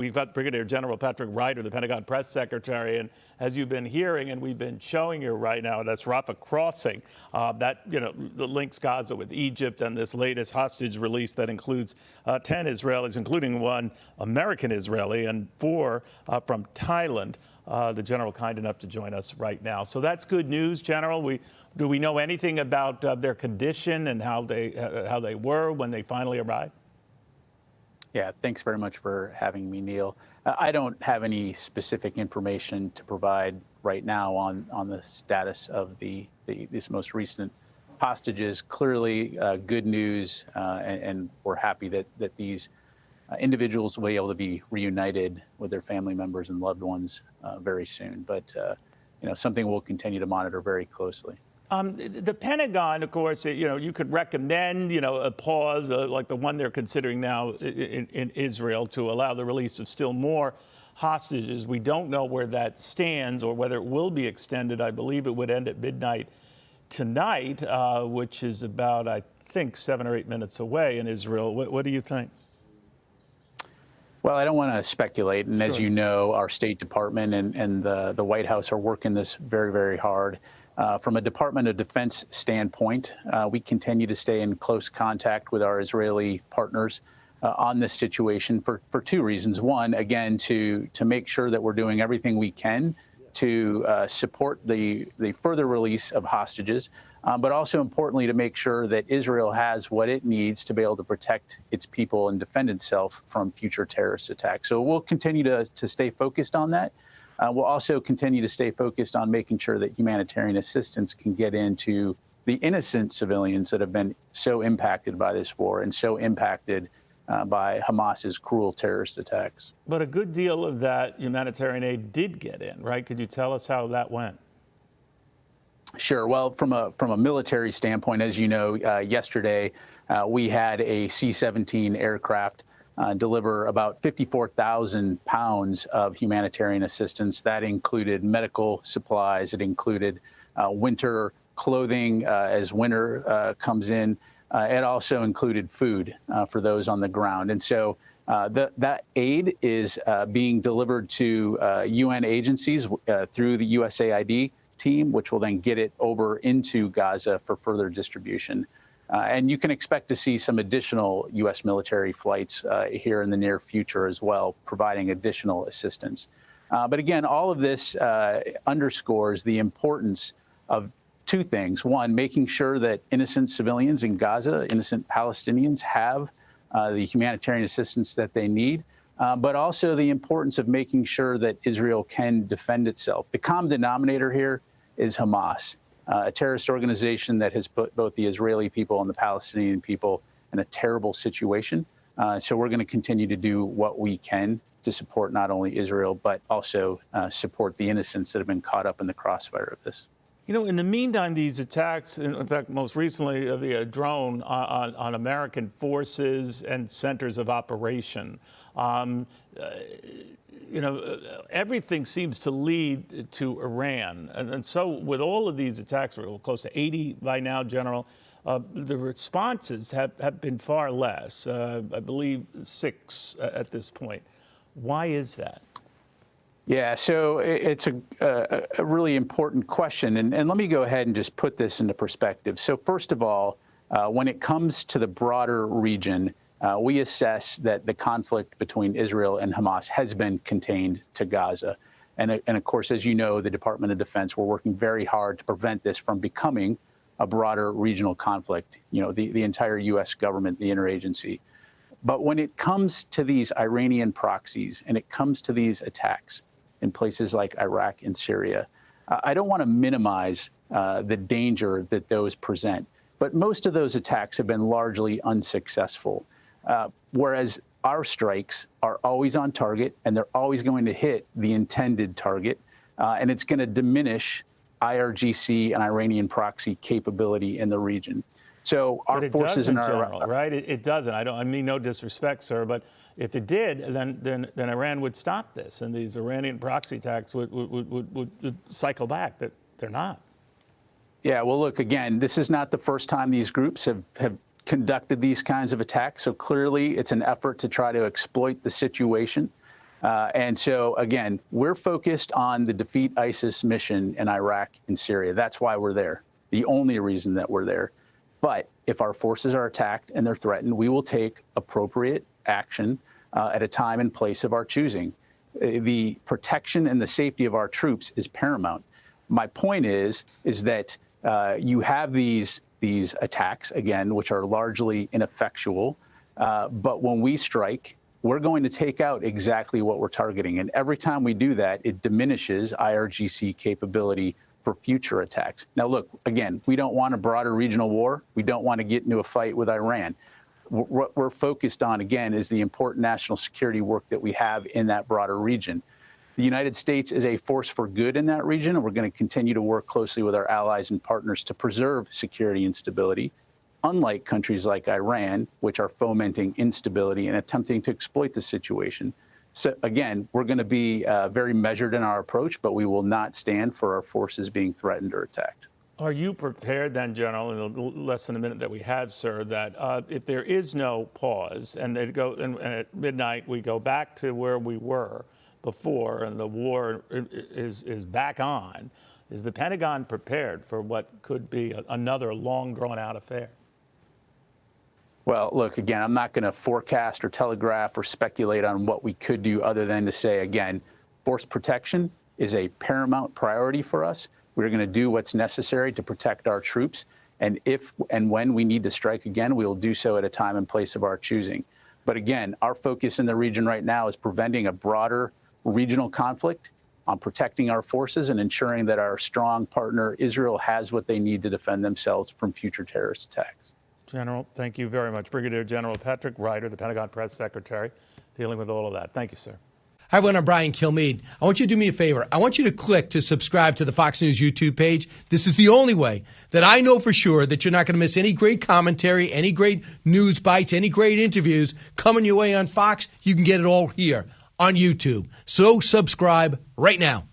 We've got Brigadier General Patrick Ryder, the Pentagon press secretary, and as you've been hearing, and we've been showing you right now, that's Rafah crossing that links Gaza with Egypt, and this latest hostage release that includes 10 Israelis, including one American Israeli, and 4 from Thailand. The general kind enough to join us right now. So that's good news, General. Do we know anything about their condition and how they were when they finally arrived? Yeah, thanks very much for having me, Neil. I don't have any specific information to provide right now on the status of this most recent hostages. Clearly, good news, and we're happy that these individuals will be able to be reunited with their family members and loved ones very soon. But something we'll continue to monitor very closely. The Pentagon, of course, you could recommend, a pause like the one they're considering now in Israel to allow the release of still more hostages. We don't know where that stands or whether it will be extended. I believe it would end at midnight tonight, which is about, I think, 7 or 8 minutes away in Israel. What do you think? Well, I don't want to speculate. And as you know, our State Department and the White House are working this very, very hard. From a Department of Defense standpoint, we continue to stay in close contact with our Israeli partners on this situation for 2 reasons. One, again, to make sure that we're doing everything we can to support the further release of hostages, but also importantly to make sure that Israel has what it needs to be able to protect its people and defend itself from future terrorist attacks. So we'll continue to stay focused on that. We'll also continue to stay focused on making sure that humanitarian assistance can get into the innocent civilians that have been so impacted by this war and so impacted by Hamas's cruel terrorist attacks. But a good deal of that humanitarian aid did get in, right? Could you tell us how that went? Sure. Well, from a military standpoint, as you know, yesterday we had a C-17 aircraft deliver about 54,000 pounds of humanitarian assistance. That included medical supplies. It included winter clothing as winter comes in. It also included food for those on the ground. And so that aid is being delivered to UN agencies through the USAID team, which will then get it over into Gaza for further distribution. And you can expect to see some additional U.S. military flights here in the near future as well, providing additional assistance. But again, all of this underscores the importance of 2 things. One, making sure that innocent civilians in Gaza, innocent Palestinians, have the humanitarian assistance that they need, but also the importance of making sure that Israel can defend itself. The common denominator here is Hamas. A terrorist organization that has put both the Israeli people and the Palestinian people in a terrible situation. So we're going to continue to do what we can to support not only Israel, but also support the innocents that have been caught up in the crossfire of this. In the meantime, these attacks, in fact, most recently via drone on American forces and centers of operation, everything seems to lead to Iran. And so with all of these attacks, we're close to 80 by now, General, the responses have been far less, I believe 6 at this point. Why is that? Yeah, so it's a really important question. And let me go ahead and just put this into perspective. So first of all, when it comes to the broader region, we assess that the conflict between Israel and Hamas has been contained to Gaza. And of course, as you know, the Department of Defense, we're working very hard to prevent this from becoming a broader regional conflict, the entire U.S. government, the interagency. But when it comes to these Iranian proxies and it comes to these attacks in places like Iraq and Syria, I don't want to minimize the danger that those present. But most of those attacks have been largely unsuccessful. Whereas our strikes are always on target and they're always going to hit the intended target. And it's going to diminish IRGC and Iranian proxy capability in the region. So our forces in our right? It doesn't. I mean no disrespect, sir, but if it did, then Iran would stop this, and these Iranian proxy attacks would cycle back. That they're not. Yeah. Well, look, again, this is not the first time these groups have conducted these kinds of attacks. So clearly, it's an effort to try to exploit the situation. And so, again, we're focused on the defeat ISIS mission in Iraq and Syria. That's why we're there, the only reason that we're there. But if our forces are attacked and they're threatened, we will take appropriate action at a time and place of our choosing. The protection and the safety of our troops is paramount. My point is that you have these attacks, again, which are largely ineffectual. But when we strike, we're going to take out exactly what we're targeting. And every time we do that, it diminishes IRGC capability for future attacks. Now, look, again, we don't want a broader regional war. We don't want to get into a fight with Iran. What we're focused on, again, is the important national security work that we have in that broader region. The United States is a force for good in that region, and we're going to continue to work closely with our allies and partners to preserve security and stability, unlike countries like Iran, which are fomenting instability and attempting to exploit the situation. So, again, we're going to be very measured in our approach, but we will not stand for our forces being threatened or attacked. Are you prepared then, General, in the less than a minute that we have, sir, that if there is no pause and at midnight we go back to where we were before and the war is back on, is the Pentagon prepared for what could be another long, drawn-out affair? Well, look, again, I'm not going to forecast or telegraph or speculate on what we could do other than to say, again, force protection is a paramount priority for us. We're going to do what's necessary to protect our troops. And if and when we need to strike again, we will do so at a time and place of our choosing. But again, our focus in the region right now is preventing a broader regional conflict, on protecting our forces and ensuring that our strong partner Israel has what they need to defend themselves from future terrorist attacks. General, thank you very much. Brigadier General Patrick Ryder, the Pentagon Press Secretary, dealing with all of that. Thank you, sir. Hi, everyone. I'm Brian Kilmeade. I want you to do me a favor. I want you to click to subscribe to the Fox News YouTube page. This is the only way that I know for sure that you're not going to miss any great commentary, any great news bites, any great interviews coming your way on Fox. You can get it all here on YouTube. So subscribe right now.